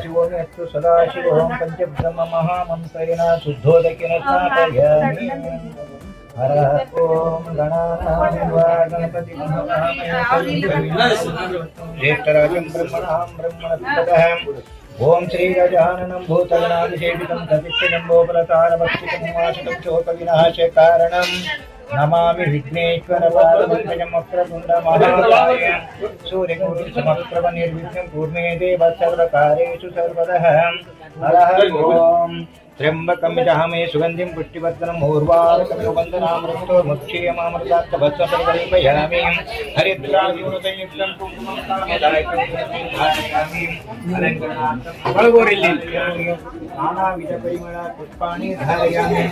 शिवो यत्तु सदाशिवों पंचब्रह्म महामन्त्रेण शुद्धोदकेन स्नापयामि। हर ओम गणपति ज्येष्ठराजं ब्रह्मणां ब्रह्मणस्पतः ओम श्री गजाननं भूतगणाधिसेवितं सतिष्ठजम्बोपलतारभक्षितं वासुतं शोकविनाशकारणं नमामि विघ्नेश्वरपादपङ्कजं वक्रतुण्डमहाकाय सूर्यकोटिसमप्रभनिर्विघ्नं कुर्मे देव सर्वकार्येषु सर्वदः। हर ओम त्र्यंबकं यजामहे सुगन्धिं पुष्टिवर्धनम् उर्वारुकमिव बन्धनामृतोर्मुक्षीयमामृतार्थभस्मपरिकल्पयामि। हरिद्राविमुक्तं कुङ्कुमं कामदायकं धारयामि। अलङ्करणार्थं नानाविधपरिमळ पुष्पाणि धारयामि।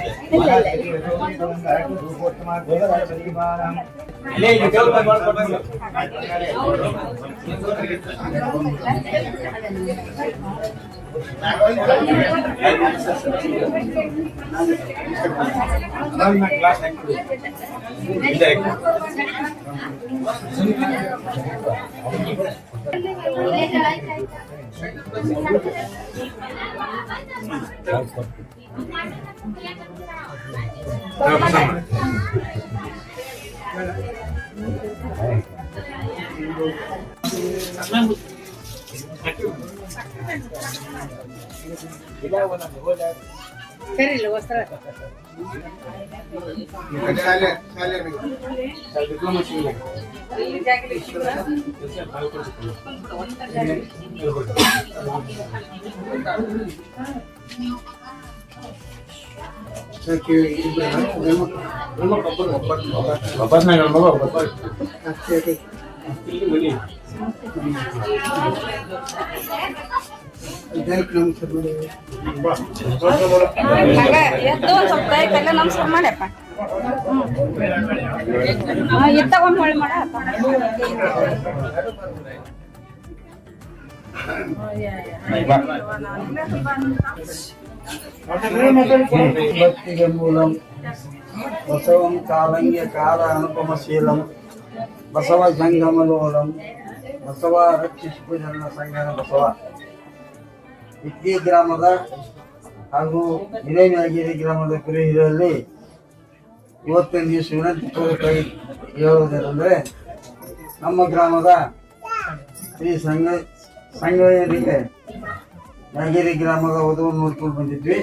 मूलम बसवं कालंग्य काल अनुपमशीलम बसव जंगमलोलम बसव रक्षिष्पुजन संगನ ಬಸವ ಇಕ್ಕಿ ಗ್ರಾಮದ ಹಾಗೂ ಹಿರೇನಗಿರಿ ಗ್ರಾಮದ ಕುರಿಹಿರಲ್ಲಿ ಇವತ್ತಿನ ದಿವಸ ವಿನಂತಿ ಪೂರ್ವಕ ಹೇಳುವುದೇನೆಂದರೆ ನಮ್ಮ ಗ್ರಾಮದ ಶ್ರೀ ಸಂಗಯ್ಯರಿಗೆ ನಗಿರಿ ಗ್ರಾಮದ ವಧುವನ್ನು ನೋಡ್ಕೊಂಡು ಬಂದಿದ್ವಿ.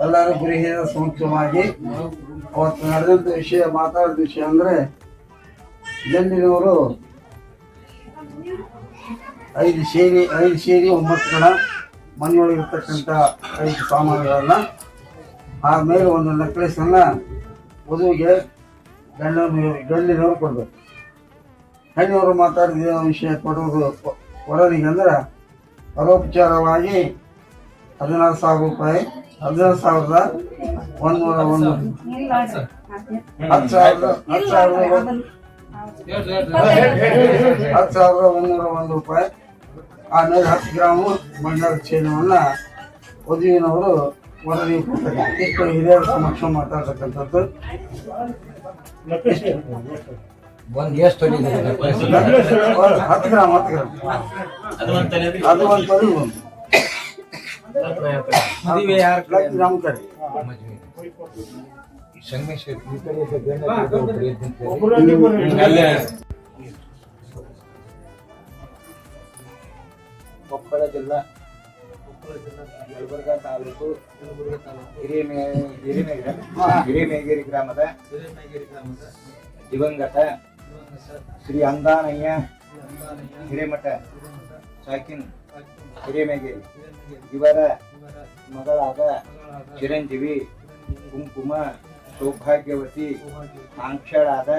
ಎಲ್ಲರೂ ಗುರುಹಿರಿಯರ ಸೂಕ್ಷ್ಮವಾಗಿ ಅವತ್ತು ನಡೆದಂಥ ವಿಷಯ ಮಾತಾಡಿದ ವಿಷಯ ಅಂದರೆ ಜಂಡಿನವರು 5 ಸೇರಿ 9 ಜನ ಮನೆಯೊಳಗಿರ್ತಕ್ಕಂಥ 5 ಸಾಮಾನುಗಳನ್ನ ಆಮೇಲೆ ಒಂದು ನೆಕ್ಲೆಸನ್ನು ವಧುವಿಗೆ ಗಂಡಿನವರು ಕೊಡಬೇಕು. ಹೆಣ್ಣವರು ಮಾತಾಡಿದ ವಿಷಯ ಕೊಡುವುದು ವರನಿಗೆ ಅಂದ್ರೆ ಪರೋಪಚಾರವಾಗಿ 16,000 ರೂಪಾಯಿ 16,101 10,101 ರೂಪಾಯಿ. ಆಮೇಲೆ 10 ಗ್ರಾಮ್ ಬಂಗಾರದ ಚೈನವನ್ನ ವಧುವಿನವರು ವರದಿಗೆ ಕೊಡ್ತಾರೆ. ಇಷ್ಟು ಹಿರಿಯರ ಸಮಕ್ಷ ಮಾತಾಡ್ತಕ್ಕಂಥದ್ದು. ಒಂದು ಎಷ್ಟು 10 ಗ್ರಾಮ್ ಅದು ಒಂದು ತೊಲಿ ಒಂದು ಗ್ರಾಮ್ ಕಡೆ ಕೊಪ್ಪಳ ಜಿಲ್ಲಾ ಯಲಬುರ್ಗಾ ತಾಲೂಕು ಹಿರೇಮೇಗೇರಿ ಗ್ರಾಮದ ದಿವಂಗತ ಶ್ರೀ ಅಂದಾನಯ್ಯ ಹಿರೇಮಠ ಸಾಕಿನ್ ಹಿರೇಮೇಗೇರಿ ಇವರ ಮಗಳಾದ ಚಿರಂಜೀವಿ ಕುಂಕುಮ ಸೌಭಾಗ್ಯವತಿ ಆಂಕ್ಷಳಾದ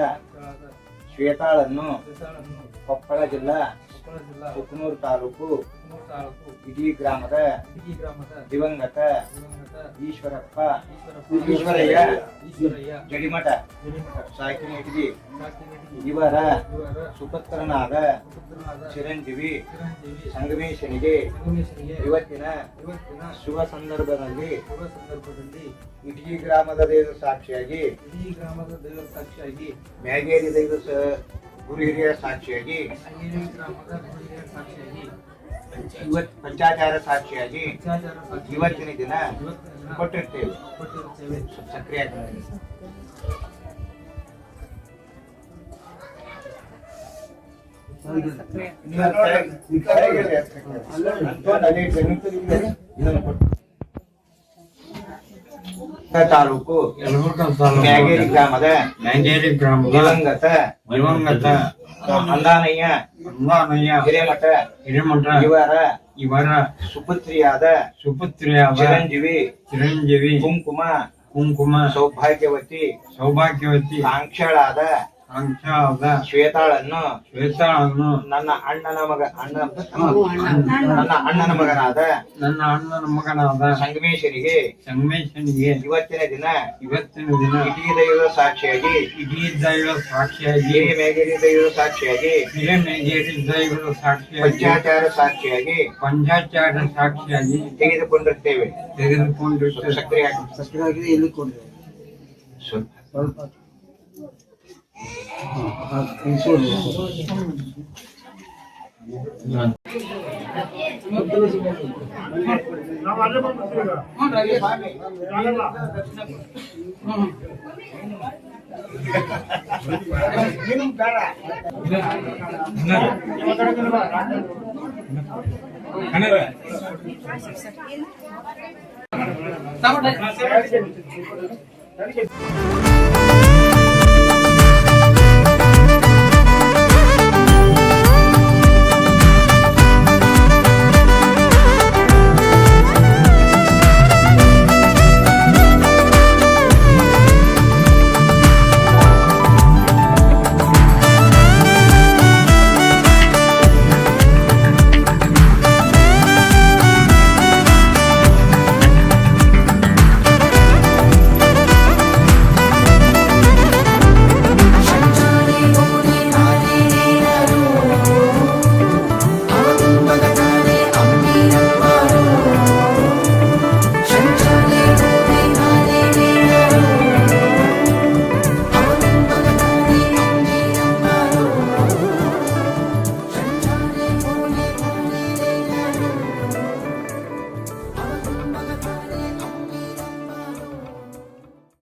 ಶ್ವೇತಾಳನ್ನು ಕೊಪ್ಪಳ ಜಿಲ್ಲಾ ಕುಕನೂರು ತಾಲೂಕು ಇಡೀ ಗ್ರಾಮದ ದಿವಂಗತ ಈಶ್ವರಯ್ಯ ಜಡಿಮಠ ಸಾಕಿನೇಟಿಗೆ ಇವರ ಸುಪುತ್ರನಾದ ಚಿರಂಜೀವಿ ಸಂಗಮೇಶನಿಗೆ ಇವತ್ತಿನ ಶುಭ ಸಂದರ್ಭದಲ್ಲಿ ಇಟಗಿ ಗ್ರಾಮದ ದೈವ ಸಾಕ್ಷಿಯಾಗಿ ಮ್ಯಾಗೇರಿ ದೈವ ಗುರು ಹಿರಿಯರ ಸಾಕ್ಷಿಯಾಗಿ ಪಂಚಾಚಾರ ಸಾಕ್ಷಿಯಾಗಿ ಇವತ್ತಿನ ದಿನ ಕೊಟ್ಟಿರ್ತೇವೆ. ಸಕ್ರಿಯ ತಾಲೂಕು ಮ್ಯಾಗೇರಿ ಗ್ರಾಮದ ದಿವಂಗತ ಅಂದಾನಯ್ಯ ಹಿರೇಮಠ ಇವರ ಸುಪುತ್ರಿಯಾದ ಚಿರಂಜೀವಿ ಕುಂಕುಮ ಸೌಭಾಗ್ಯವತಿ ಆಂಕ್ಷಳಾದ ಶ್ವೇತಾಳನ್ನು ನನ್ನ ಅಣ್ಣನ ಮಗನಾದ ಸಂಗಮೇಶನಿಗೆ ಇವತ್ತಿನ ದಿನ ಇಡೀ ದೈವದ ಸಾಕ್ಷಿಯಾಗಿ ಮೇಗೇರಿ ದೈವದ ಸಾಕ್ಷಿಯಾಗಿ ಪಂಚಾಚಾರ ಸಾಕ್ಷಿಯಾಗಿ ತೆಗೆದುಕೊಂಡಿರ್ತೇವೆ. ಸಕ್ರಿಯ ಎಲ್ಲಿ ಕೊಡ್ತೇವೆ ಕನ್ನಡ